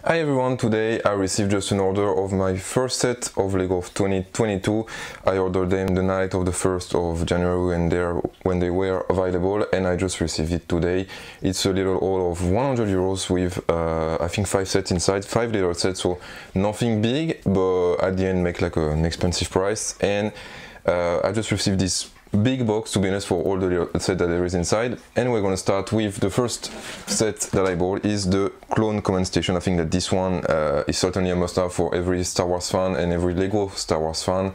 Hi everyone, today I received just an order of my first set of LEGO of 2022. I ordered them the night of the 1st of January when they were available, and I just received it today. It's a little haul of 100 euros with I think 5 sets inside, 5 little sets, so nothing big, but at the end make like an expensive price. And I just received this big box, to be honest, for all the set that there is inside, and we're gonna start with the first set that I bought is the Clone Command Station. I think that this one is certainly a must-have for every Star Wars fan and every LEGO Star Wars fan.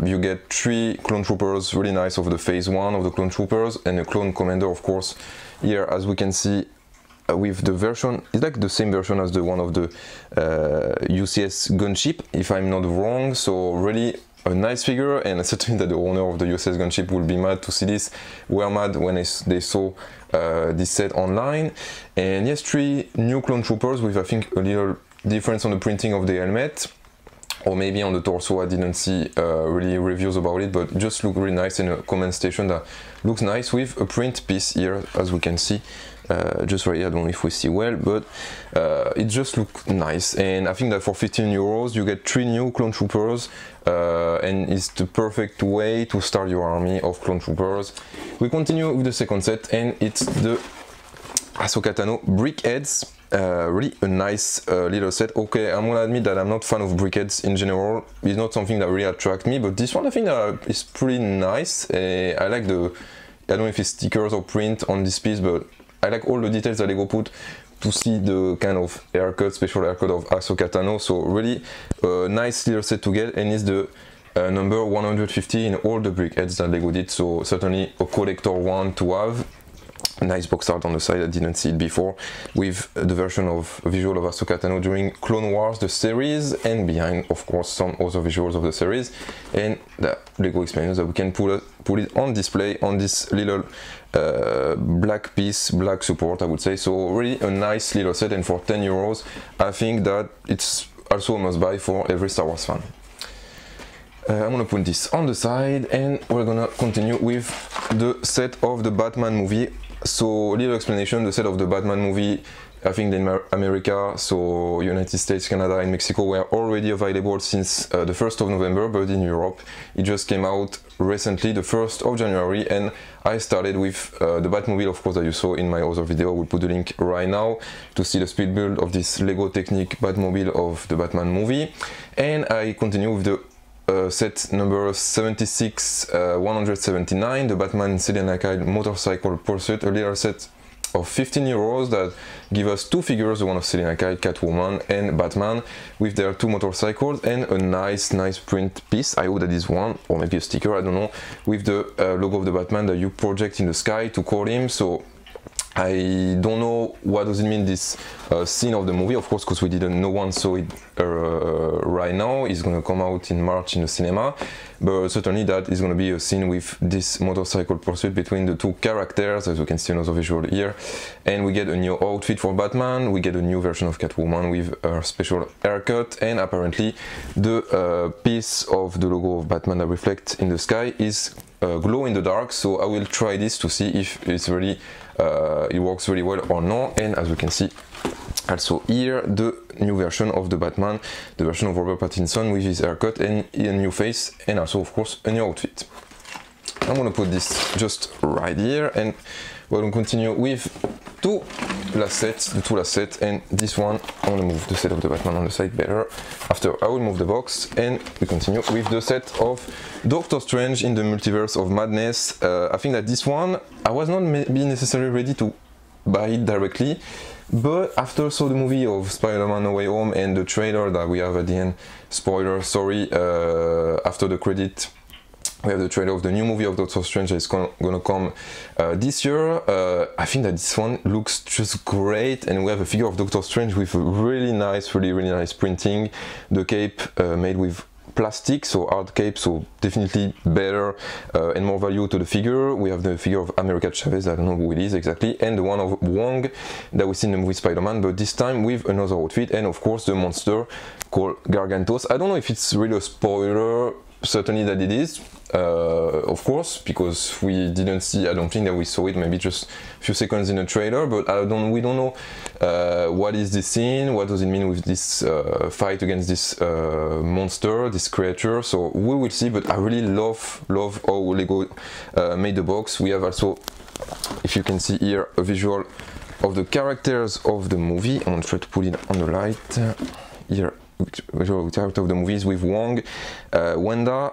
You get 3 Clone Troopers, really nice, of the phase 1 of the Clone Troopers, and a Clone Commander, of course. Here, as we can see, with the version, it's like the same version as the one of the UCS gunship, if I'm not wrong, so really a nice figure, and certainly that the owner of the USS Gunship will be mad to see this. Were mad when they saw this set online. And yes, 3 new Clone Troopers with I think a little difference on the printing of the helmet, or maybe on the torso. I didn't see really reviews about it, but just look really nice, in a command station that looks nice with a print piece here, as we can see. Just right here, I don't know if we see well, but it just looks nice. And I think that for 15 euros you get 3 new Clone Troopers, and it's the perfect way to start your army of Clone Troopers. We continue with the second set, and it's the Ahsoka Tano Brickheads. Really a nice little set. Okay, I'm gonna admit that I'm not a fan of brickheads in general. It's not something that really attracts me, but this one I think is pretty nice. I like I don't know if it's stickers or print on this piece, but I like all the details that LEGO put to see the kind of haircut, special haircut of Ahsoka Tano. So really a nice little set to get, and it's the number 150 in all the brickheads that LEGO did. So certainly a collector one to have. Nice box art on the side, I didn't see it before, with the version of visual of Ahsoka Tano during Clone Wars, the series, and behind, of course, some other visuals of the series, and the LEGO experience that we can put it on display on this little black piece, black support, I would say. So really a nice little set, and for 10 euros, I think that it's also a must-buy for every Star Wars fan. I'm gonna put this on the side, and we're gonna continue with the set of the Batman movie. So, little explanation, the set of the Batman movie, I think in America, so United States, Canada and Mexico, were already available since the 1st of November, but in Europe it just came out recently, the 1st of January, and I started with the Batmobile, of course, that you saw in my other video. We'll put the link right now to see the speed build of this LEGO Technic Batmobile of the Batman movie, and I continue with the set number 76, 179, the Batman Selina Kyle Motorcycle Pursuit, a little set of 15 euros that give us 2 figures, the one of Selina Kyle, Catwoman and Batman, with their 2 motorcycles, and a nice print piece. I hope that is one, or maybe a sticker, I don't know, with the logo of the Batman that you project in the sky to call him. So I don't know what does it mean, this scene of the movie, of course, because we didn't, no one saw it right now. It's gonna come out in March in the cinema, but certainly that is gonna be a scene with this motorcycle pursuit between the 2 characters, as you can see another visual here. And we get a new outfit for Batman, we get a new version of Catwoman with her special haircut, and apparently the piece of the logo of Batman that reflects in the sky is glow in the dark. So I will try this to see if it's really it works really well or not. And as we can see also here, the new version of the Batman, the version of Robert Pattinson with his haircut and a new face, and also of course a new outfit. I'm gonna put this just right here, and we're gonna continue with the 2 last sets, and this one I'm gonna move the set of the Batman on the side better. After I will move the box, and we continue with the set of Doctor Strange in the Multiverse of Madness. I think that this one I was not maybe necessarily ready to buy it directly, but after I saw the movie of Spider-Man No Way Home and the trailer that we have at the end, spoiler, sorry, after the credit we have the trailer of the new movie of Doctor Strange that is gonna come this year. I think that this one looks just great, and we have a figure of Doctor Strange with a really nice printing, the cape made with plastic, so hard cape, so definitely better and more value to the figure. We have the figure of America Chavez, I don't know who it is exactly, and the one of Wong that we see in the movie Spider-Man, but this time with another outfit, and of course the monster called Gargantos. I don't know if it's really a spoiler, certainly that it is, of course, because we didn't see, I don't think that we saw it, maybe just a few seconds in the trailer, but we don't know what is this scene, what does it mean with this fight against this monster, this creature, so we will see. But I really love how LEGO made the box. We have also, if you can see here, a visual of the characters of the movie. I'm going to try to put it on the light here. Visual character of the movies with Wong, Wanda,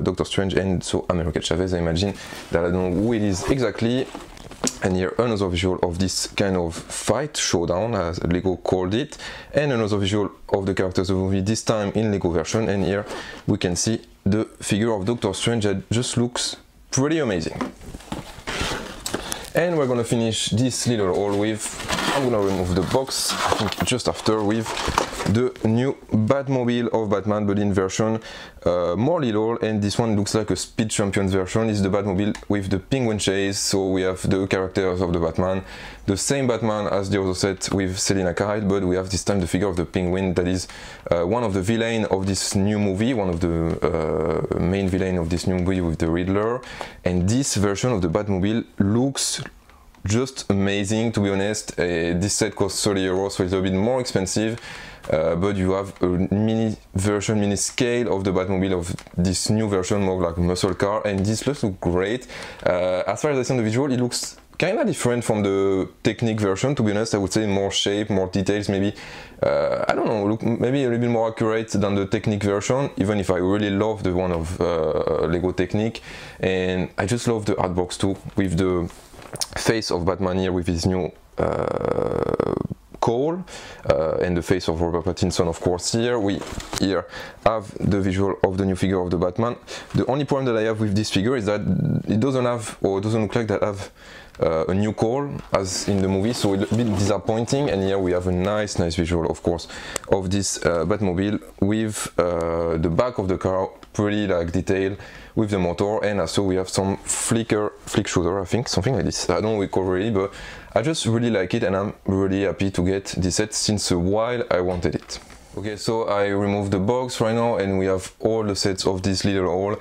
Doctor Strange, and so America Chavez. I imagine that I don't know who it is exactly. And here another visual of this kind of fight, showdown as LEGO called it, and another visual of the characters of the movie, this time in LEGO version. And here we can see the figure of Doctor Strange that just looks pretty amazing. And we're gonna finish this little haul with, I'm gonna remove the box, I think just after, with the new Batmobile of Batman, but in version more little, and this one looks like a Speed Champions version. Is the Batmobile with the Penguin chase, so we have the characters of the Batman, the same Batman as the other set with Selina Kyle, but we have this time the figure of the Penguin that is one of the villains of this new movie, one of the main villain of this new movie with the Riddler. And this version of the Batmobile looks just amazing, to be honest. This set costs 30 euros, so it's a bit more expensive, but you have a mini version, mini scale of the Batmobile of this new version, more like a muscle car, and this looks great. As far as I see on the visual, it looks kind of different from the Technic version, to be honest. I would say more shape, more details, maybe, I don't know, look maybe a little bit more accurate than the Technic version, even if I really love the one of LEGO Technic. And I just love the art box too, with the face of Batman here with his new cowl, and the face of Robert Pattinson, of course. Here we have the visual of the new figure of the Batman. The only problem that I have with this figure is that it doesn't have, or it doesn't look like that have a new cowl as in the movie, so it's a bit disappointing. And here we have a nice visual, of course, of this Batmobile with the back of the car, pretty like detail with the motor, and also we have some flick shooter, I think, something like this. I don't recall really, but I just really like it, and I'm really happy to get this set. Since a while I wanted it. Okay, so I removed the box right now, and we have all the sets of this little haul.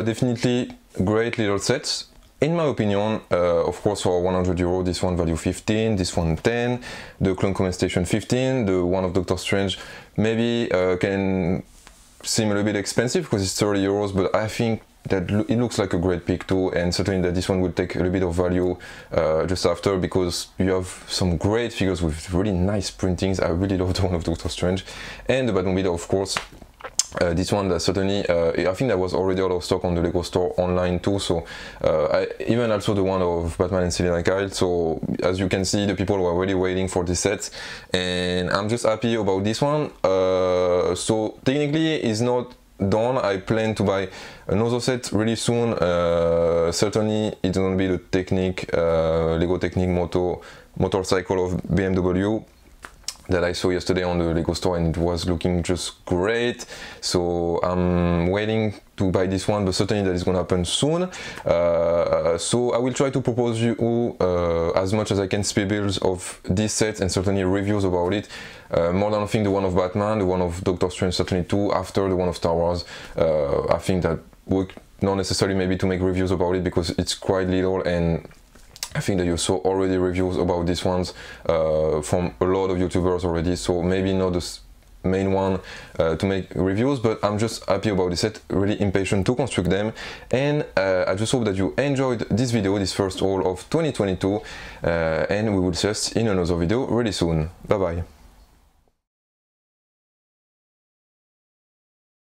Definitely great little sets, in my opinion. Of course, for 100 euro, this one value 15, this one 10, the Clone Command Station 15, the one of Doctor Strange maybe can seem a little bit expensive because it's 30 euros, but I think that it looks like a great pick too, and certainly that this one will take a little bit of value just after, because you have some great figures with really nice printings. I really love the one of Doctor Strange, and the Batmobile, of course. This one that certainly, I think that was already out of stock on the LEGO store online too, so even also the one of Batman and Selina Kyle. So as you can see, the people were already waiting for this set, and I'm just happy about this one. So technically it's not done. I plan to buy another set really soon. Certainly it's gonna be the Technic, LEGO Technic motorcycle of BMW that I saw yesterday on the LEGO store, and it was looking just great. So I'm waiting to buy this one, but certainly that is going to happen soon. So I will try to propose you as much as I can speed builds of this set, and certainly reviews about it. More than nothing, the one of Batman, the one of Doctor Strange certainly too, after the one of Star Wars. I think that we not necessarily maybe to make reviews about it because it's quite little, and I think that you saw already reviews about these ones from a lot of YouTubers already, so maybe not the main one to make reviews, but I'm just happy about this set, really impatient to construct them. And I just hope that you enjoyed this video, this first haul of 2022, and we will see us in another video really soon. Bye bye.